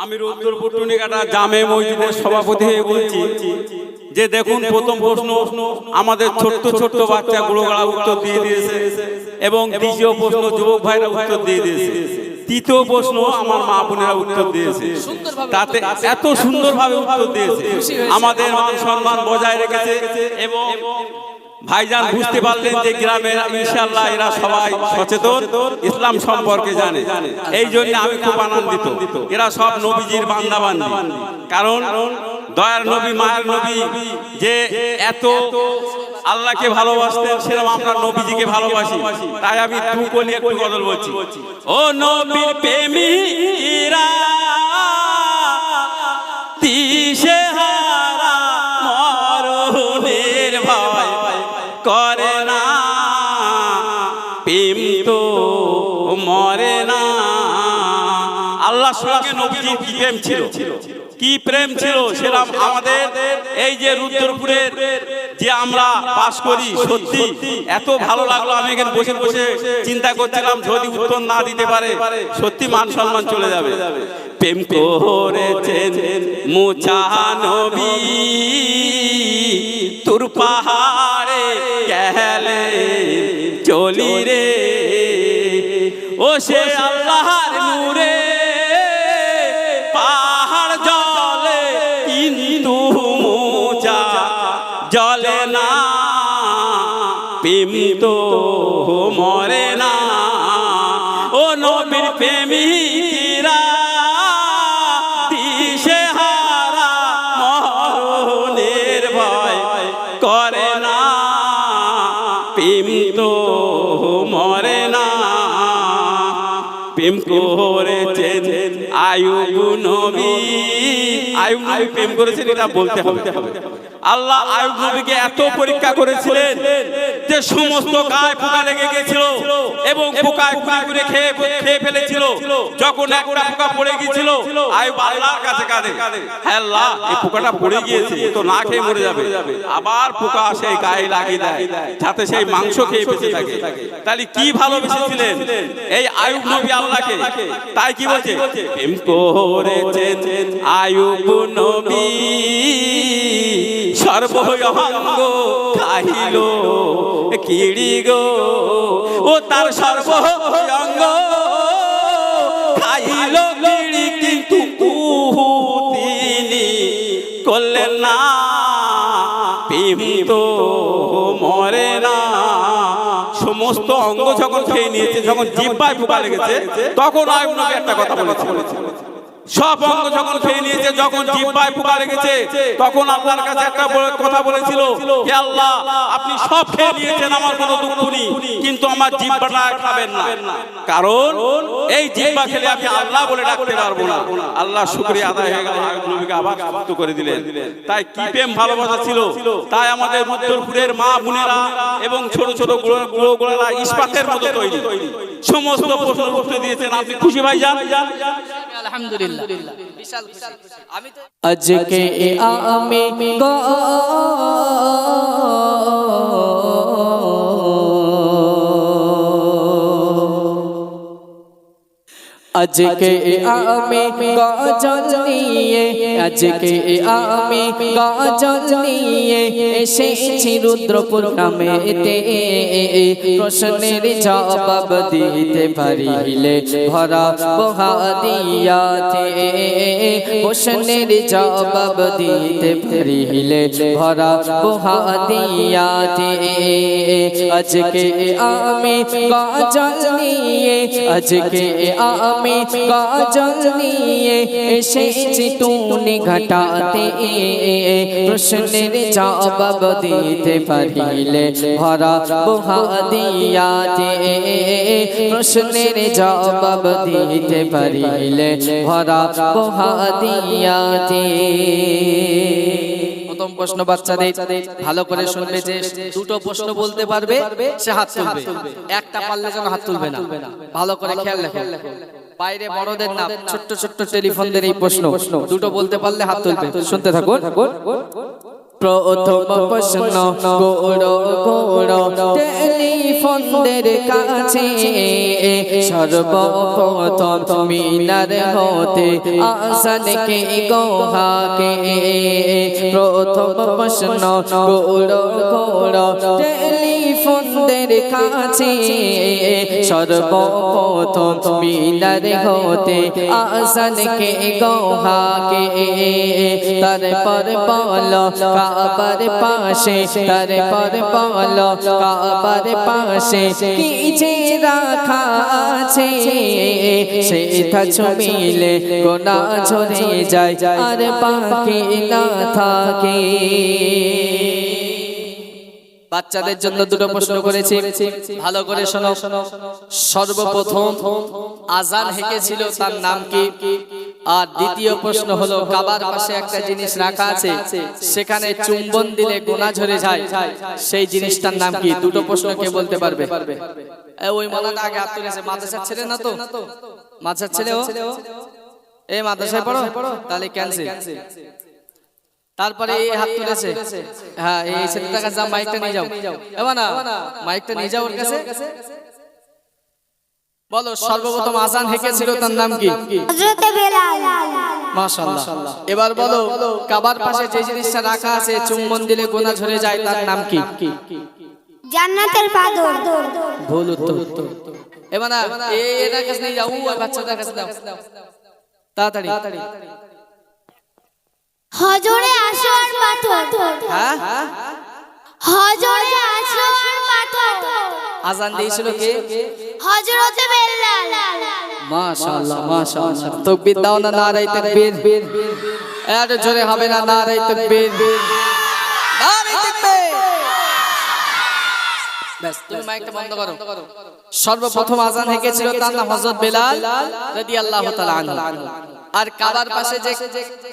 আমি রুদ্রপুর টুনিকাটা জামে মসজিদের সভাপতি হয়ে বলছি যে দেখুন, প্রথম প্রশ্ন আমাদের ছোট্ট ছোট্ট বাচ্চা গুলোগাড়া উত্তর দিয়ে দিয়েছে, এবং দ্বিতীয় প্রশ্ন যুবক ভাইরা উত্তর দিয়ে দিয়েছে, তৃতীয় প্রশ্ন আমার মা বোনেরা উত্তর দিয়েছে। তাতে এত সুন্দরভাবে উত্তর দিয়েছে, আমাদের মান সম্মান বজায় রেখেছে। এবং ভাইজান বুঝতে পারলেন যে গ্রামের ইনশাআল্লাহ এরা সবাই সচেতন, ইসলাম সম্পর্কে জানে। এই জন্য আমি খুব আনন্দিত। এরা সব নবীজির বান্দা বান্দি, কারণ দয়ার নবী মায়ের নবী যে এত আল্লাহকে ভালোবাসতেন, সেরকম আমরা নবীজিকে ভালোবাসি। তাই আমি তুকো নিয়ে একটু গজল বলছি। ও নবীর প্রেমীরা দিশে হারা মরণের ভয় করে না, প্রেম তো মরে না। আল্লাহর সঙ্গে নবীজির কি প্রেম ছিল, কি প্রেম ছিল, সেরকম আমাদের এই যে রুদ্রপুরের যে আমরা বাস করি, সত্যি এত ভালো লাগলো। আমি এখানে বসে বসে চিন্তা করছিলাম, যদি উত্তর না দিতে পারে সত্যি মান সম্মান চলে যাবে। প্রেম করেছেন মুসা নবী তুর পাহাড়ে গেলে চলি রে, ও সে আল্লাহর নূরে পাহাড় জলে কিন্তু মুসা জলে না, প্রেম তো মরে না। ও নবীর প্রেমিকরা দিশে হারা মরণের ভয় করে না, প্রেম তো মরে না। প্রেম করেছেন আইয়ুব নবী, আইয়ুব নবী প্রেম করেছেন, এটা বলতে হবে। আল্লাহ আইয়ুব নবীকে এত পরীক্ষা করেছিলেন যে সমস্ত গায়ে পোকা লেগে গিয়েছিল এবং পোকায় ঘুরে খেয়ে ফেলেছিল। যখন একটা পোকা পড়ে গিয়েছিল, আইয়ুব আল্লাহর কাছে কাঁদে, হে আল্লাহ, এই পোকাটা পড়ে গিয়েছে, তো না খেয়ে মরে যাবে। আবার পোকা সেই গায়ে লাগিয়ে দেয় যাতে সেই মাংস খেয়ে বেঁচে থাকে। তাহলে কি ভালোবেসেছিলেন এই আইয়ুব নবী আল্লাহকে। তাই কি বলছে, প্রেম করেছেন আইয়ুব নবী সর্বঙ্গ খাইল কিড়ি গো, ও তার সর্বঙ্গ খাইল কিড়ি, কিন্তু তিনি করলেন না, প্রেম তো মরে না। সমস্ত অঙ্গ যখন খেয়ে নিয়েছে, যখন জিহ্বায় পোকা লেগেছে, তখন আইয়ুব নবী একটা কথা বলেছে। সব অঙ্গ যখন খেয়ে নিয়েছে, যখন জিহ্বায় পোকা লেগেছে, তখন আল্লাহর কাছে একটা কথা বলেছিল, হে আল্লাহ, আপনি সব খেয়ে নিয়েছেন, আমার কোনো দুঃখ নেই, কিন্তু আমার জিহ্বাটা খাবেন না, কারণ এই জিহ্বা খেলে আমি আল্লাহ বলে ডাকতে পারবো না। আল্লাহ শুকরিয়া আদায় হয়ে গেল, আইয়ুব নবীকে আবার সুস্থ করে দিলেন। তাই কি প্রেম ভালোবাসা ছিল। তাই আমাদের রুদ্রপুরের মা বোনেরা এবং ছোট ছোট গুলোগুলোরা ইস্পাতের মতো তৈরি, সমস্ত প্রশ্ন উত্তর দিয়েছেন। আপনি খুশি ভাইজান? আলহামদুলিল্লাহ, বিশাল খুশি। আমি তো আজকে আমি গো আজকে আমি গজল নিয়ে, আজকে আমি গজল নিয়ে এসেছি রুদ্রপুর গ্রামেতে। প্রশ্নের জবাব দিতে পারিলে ভরা বহাদিয়াতে, প্রশ্নের জবাব দিতে পারিলে ভরা বহাদিয়াতে। আজকে আমি গজল নিয়ে, আজকে আমি গজল নিয়ে এসেছি টুনি ঘাটাতে। প্রশ্নের জবাব দিতে পারিলে ভরা বহাদিয়াতে, প্রশ্নের জবাব দিতে পারিলে ভরা বহাদিয়াতে। প্রথম প্রশ্ন বাচ্চাদের ভালো করে শুনবে, যে দুটো প্রশ্ন বলতে পারবে সে হাত তুলবে, একটা পারলে যেন হাত তুলবে না। ভালো করে খেয়াল রাখো, বাইরে বড়দের না, ছোট্ট ছোট্ট টেলিফোনদের এই প্রশ্ন, দুটো বলতে পারলে হাত তুলবে। শুনতে থাকুন। প্রথম প্রশ্ন গোড়ো গোড়ো টেলিফোনদের কাছে সর্বপ্রথম মিনার হতে আসান কে গোহাকে প্রথম প্রশ্ন গোড়ো গোড়ো টেলিফোনদের কাছে সর্বপ্রথম মিনার হতে আসান কে গোহাকে তারপর বলো কাবার পাশে তারপর বলো কাবার পাশে কি যে রাখা আছে সেটা ছুঁইলে গোনাহ ঝরে যায় আর বাকি না থাকে বাচ্চাদের জন্য দুটো প্রশ্ন করেছি ভালো করে শোনো সর্বপ্রথম আজান হেঁকেছিল তার নাম কি আর দ্বিতীয় প্রশ্ন হলো কাবার পাশে একটা জিনিস রাখা আছে সেখানে চুম্বন দিলে গোনা ঝরে যায় সেই জিনিসটার নাম কি দুটো প্রশ্ন কে বলতে পারবে ওই মালাটা আগে হাত তুলেছে মাদ্রাসার ছেলে না তো মাদ্রাসার ছেলে ও এই মাদ্রাসায় পড়ো তাহলে ক্যান্সেল তারপরে এই হাত তুলেছে হ্যাঁ এই ছেলেটার কাছে মাইকটা নিয়ে যাও এবার না মাইকটা নিয়ে যাও ওর কাছে বলো সর্বপ্রথম আজান হেঁকেছিল তার নাম কি হযরতে বেলাল মাশাআল্লাহ এবার বলো কাবার পাশে যে জিনিসটা রাখা আছে চুম্বন দিলে গোনা ঝরে যায় তার নাম কি জান্নাতের পাদর ভুল উত্তর এবার না এটার কাছে নিয়ে যাও ওই বাচ্চাটার কাছে দাও তাড়াতাড়ি হজরে আসওয়ার পাথর হ্যাঁ হজরে আসওয়ার পাথর আজান দিয়েছিল কে হযরতে বেলাল মাশাআল্লাহ মাশাআল্লাহ তাকবীর দাও না নারে তাকবীর এত জোরে হবে না নারে তাকবীর নারে তাকবীর বাস তুমি মাইকটা বন্ধ করো সর্বপ্রথম আজান হেঁকেছিল তার নাম হযরত বেলাল রাদিয়াল্লাহু তাআলা আনহু আর কাবার পাশে যে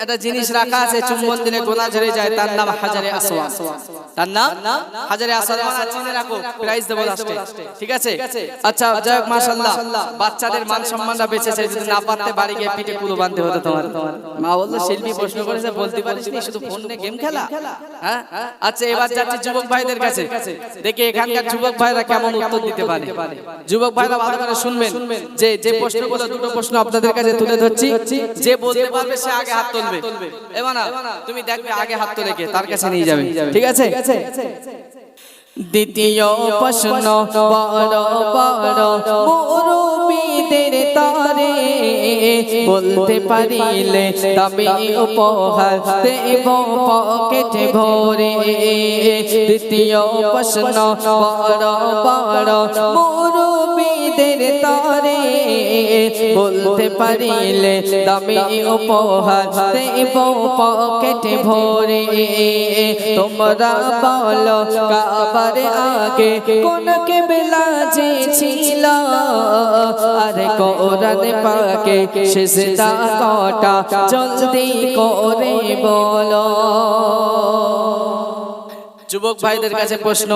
একটা জিনিস রাখা আছে চুম্বন দিলে গোনা ঝরে যায় তার নাম হাজারে আসওয়াদ তার নাম হাজারে আসওয়াদ মানে চিনে রাখো প্রাইজ দেব লাস্টে ঠিক আছে আচ্ছা যাই হোক মাশাআল্লাহ বাচ্চাদের মান সম্মানটা বেঁচেছে যদি না পারতে বাড়ি গিয়ে পিঠে কুলো বাঁধতে হতো তোমার মা বললো শিল্পী প্রশ্ন করেছে বলতে পারিসনি শুধু ফোন নিয়ে গেম খেলা হ্যাঁ আচ্ছা এবার যাচ্ছি যুবক ভাইদের কাছে দেখি এখানকার যুবক ভাইরা কেমন উত্তর দিতে পারে যুবক ভাইরা ভালো করে শুনবেন যে যে প্রশ্নগুলো দুটো প্রশ্ন আপনাদের কাছে তুলে ধরছি যে বলতে পারবে সে আগে হাত তুলবে এবার না তুমি দেখবে আগে হাত তুলে কে তার কাছে নিয়ে যাবে ঠিক আছে দ্বিতীয় প্রশ্ন বড় বড় মুরব্বিদের তরে বলতে পারিলে তবে উপহার দেব পকেটে ভরে দ্বিতীয় প্রশ্ন বড় বড় মুরব্বিদের তরে বলতে পারিলে তবে উপহার দেব পকেটে ভরে তোমরা বলো কাবার আগে কোন কিবলা যে ছিল আর কোরআন পাকে সিজদা কটা জলদি করে বলো যুবক ভাইদের কাছে প্রশ্ন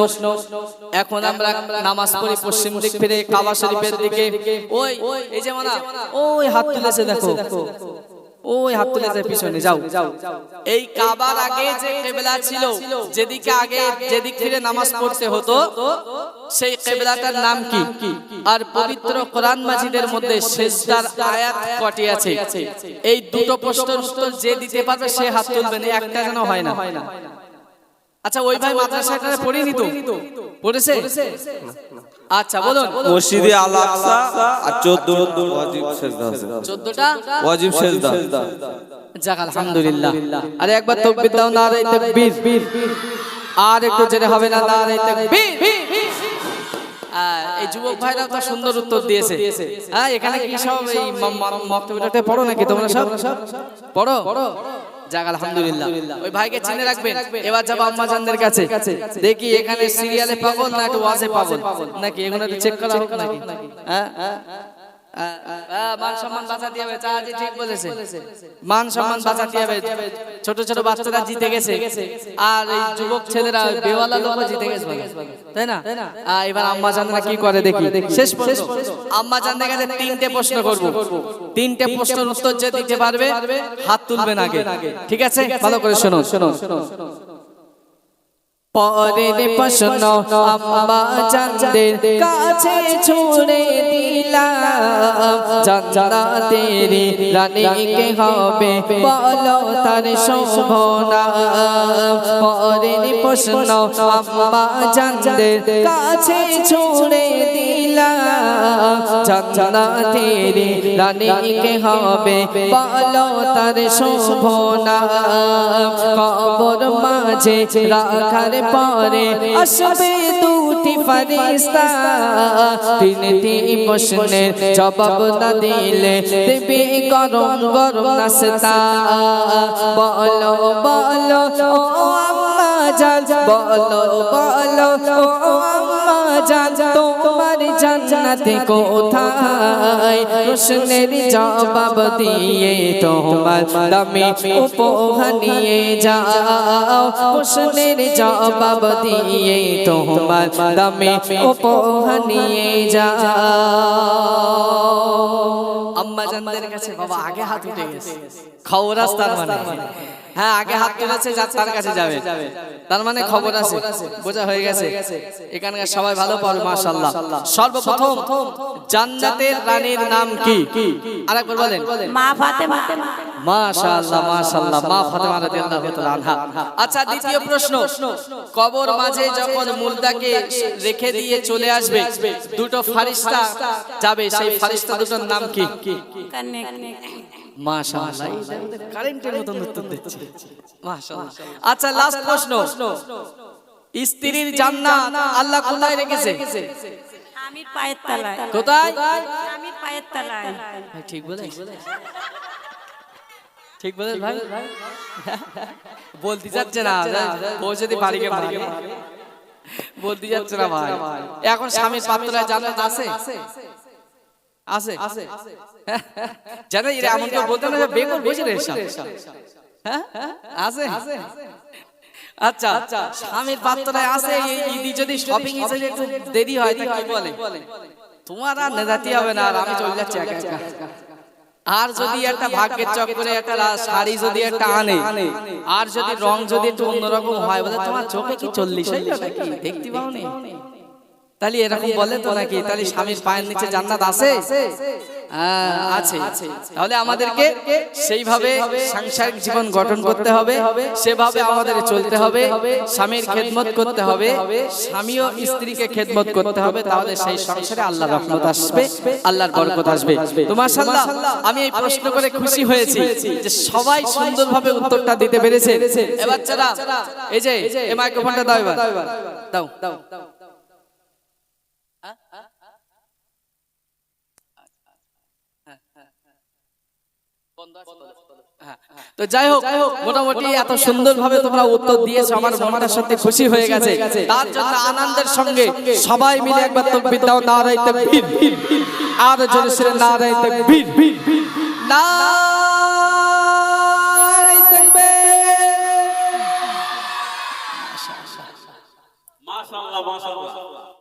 এখন আমরা নামাজ পড়ি পশ্চিম দিক ফিরে কাবা শরীফের দিকে ওই এই যে মানা ওই হাত তুলেছে দেখো ওই হাত তুলেছে পিছনে যাও এই কাবার আগে যে কিবলা ছিল যেদিকে আগে যেদিক ফিরে নামাজ পড়তে হতো সেই কিবলাটার নাম কি আর পবিত্র কোরআন মাজিদের মধ্যে সিজদার আয়াত কটি আছে এই দুটো প্রশ্নের উত্তর যে দিতে পারবে সে হাত তুলবে না একটা যেন হয় না আচ্ছা ওই ভাই মাদ্রাসাটারে পড়িনি তো পড়েছে আচ্ছা বলুন মসজিদে আল আকসা আর 14 ওয়াজিব সিজদা আছে 14টা ওয়াজিব সিজদা যাক আলহামদুলিল্লাহ আরে একবার তাকবীর দাও নারে তাকবীর আর একটু জেনে হবে না নারে তাকবীর এই যুবক ভাইরা তো সুন্দর উত্তর দিয়েছে হ্যাঁ এখানে কি সব এই মক্তব্যটাতে পড়ো নাকি তোমরা সব পড়ো যাক আলহামদুলিল্লাহ ওই ভাইকে চিনে রাখবেন এবার যাব আম্মা জানদের কাছে দেখি এখানে সিরিয়ালে পাগল না একটু ওয়াজে পাগল নাকি এগুলো একটু চেক করা হোক নাকি হ্যাঁ মান সম্মান বাঁচাতে হবে চাচি ঠিক বলেছে মান সম্মান বাঁচাতে হবে ছোট ছোট বাচ্চারা জিতে গেছে আর এই যুবক ছেলেরা বেওয়ালা লোক জিতে গেছে তাই না এবার আম্মা জানরা কি করে দেখি শেষ প্রশ্ন আম্মা জানদের কাছে তিনটে প্রশ্ন করব তিনটে প্রশ্নের উত্তর যে দিতে পারবে হাত তুলবেন আগে ঠিক আছে ভালো করে শোনো পরের প্রশ্ন আম্মা জানদের কাছে ছুড়ে দিলাম, জান্নাতের রানী কে হবে বলো তার শোভনা। পরের প্রশ্ন আম্মা জানদের কাছে ছুড়ে দিলাম, জান্নাতের রানী কে হবে বলো তার শোভনা। কবর মাঝে রাখার পরে আসবে দুটি ফেরেশতা, তিনটি প্রশ্নের জবাব না দিলে দেবে গরম গরম নাস্তা। বলো বলো ও আম্মা জান, বলো বলো ও আম্মা জান, তোমার জান্নাতে কোথায়? প্রশ্নের জবাব দিয়ে তোমার দামি উপহার নিয়ে যাও, প্রশ্নের জবাব দিয়ে তোমার দামি উপহার নিয়ে যাও। আম্মা জানদের কাছে বাবা আগে হাত উঠে গেছে, খবরাস তার মানে, হ্যাঁ আগে হাত তুলেছে যা তার কাছে যাবে, তার মানে খবর আছে, বোঝা হয়ে গেছে। এখানকার সবাই ভালো পারো মাশাআল্লাহ। সর্বপ্রথম জান্নাতের রানীর নাম কি? আরেকবার বলেন। মা ফাতেমা। মাশাআল্লাহ মাশাআল্লাহ, মা ফাতেমা রাদিয়াল্লাহু তাআলা আনহা। আচ্ছা দ্বিতীয় প্রশ্ন, কবর মাঝে যখন মুর্দাকে রেখে দিয়ে চলে আসবে দুটো ফেরেশতা যাবে, সেই ফেরেশতা দুটোর নাম কি? মাশাআল্লাহ, কারেন্টের মতন উত্তর দিচ্ছে মাশাআল্লাহ। আচ্ছা লাস্ট প্রশ্ন, স্ত্রীর জান্নাত আল্লাহ কোথায় রেখেছে? আমির পায়ের তলায়। কোথায়? আমির পায়ের তলায়। ভাই ঠিক বলে, ঠিক বলে ভাই, বলতে যাচ্ছে না ও যদি বাড়িকে মারে, বলতে যাচ্ছে না ভাই। এখন স্বামীর পাত্রয় জান্নাত আছে? আছে জানো এরা এমন কেউ বলতে না বেগুন বুঝে রে, হ্যাঁ আছে। আচ্ছা স্বামীর পাত্রয় আছে, ঈদি যদি শপিং হিসেবে একটু দেরি হয় তা কি বলে? তোমার আর নেজাতি হবে না, আর আমি চলে যাচ্ছি একা একা। আর যদি একটা ভাগ্যের চক্করে একটা শাড়ি যদি একটা আনে, আর যদি রং যদি একটু অন্যরকম হয়, বলে তোমার চোখে কি 40 হইল নাকি, দেখতে পাওনি? তাহলে এরকম বলে তো নাকি? তাহলে স্বামীর পায়ের নিচে জান্নাত আছে? আছে। তাহলে আমাদেরকে সেইভাবে সাংসারিক জীবন গঠন করতে হবে, সেভাবে আমাদের চলতে হবে, স্বামীর খেদমত করতে হবে, স্বামীও স্ত্রীকে খেদমত করতে হবে। তাহলে সেই সংসারে আল্লাহর রহমত আসবে, আল্লাহর বরকত আসবে। তো মাশাআল্লাহ আমি এই প্রশ্ন করে খুশি হয়েছি যে সবাই সুন্দরভাবে উত্তরটা দিতে পেরেছে। এ বাচ্চারা এই যে এই মাইক্রোফোনটা দাও, এবার দাও দাও। তো যাই হোক, মোটামুটি এত সুন্দরভাবে তোমরা উত্তর দিয়েছো, আমার মনটা সত্যি খুশি হয়ে গেছে। তার জন্য আনন্দের সঙ্গে সবাই মিলে একবার তাকবীর দাও, নারায়ে তাকবীর, আর জোরে সরে নারায়ে তাকবীর, নারায়ে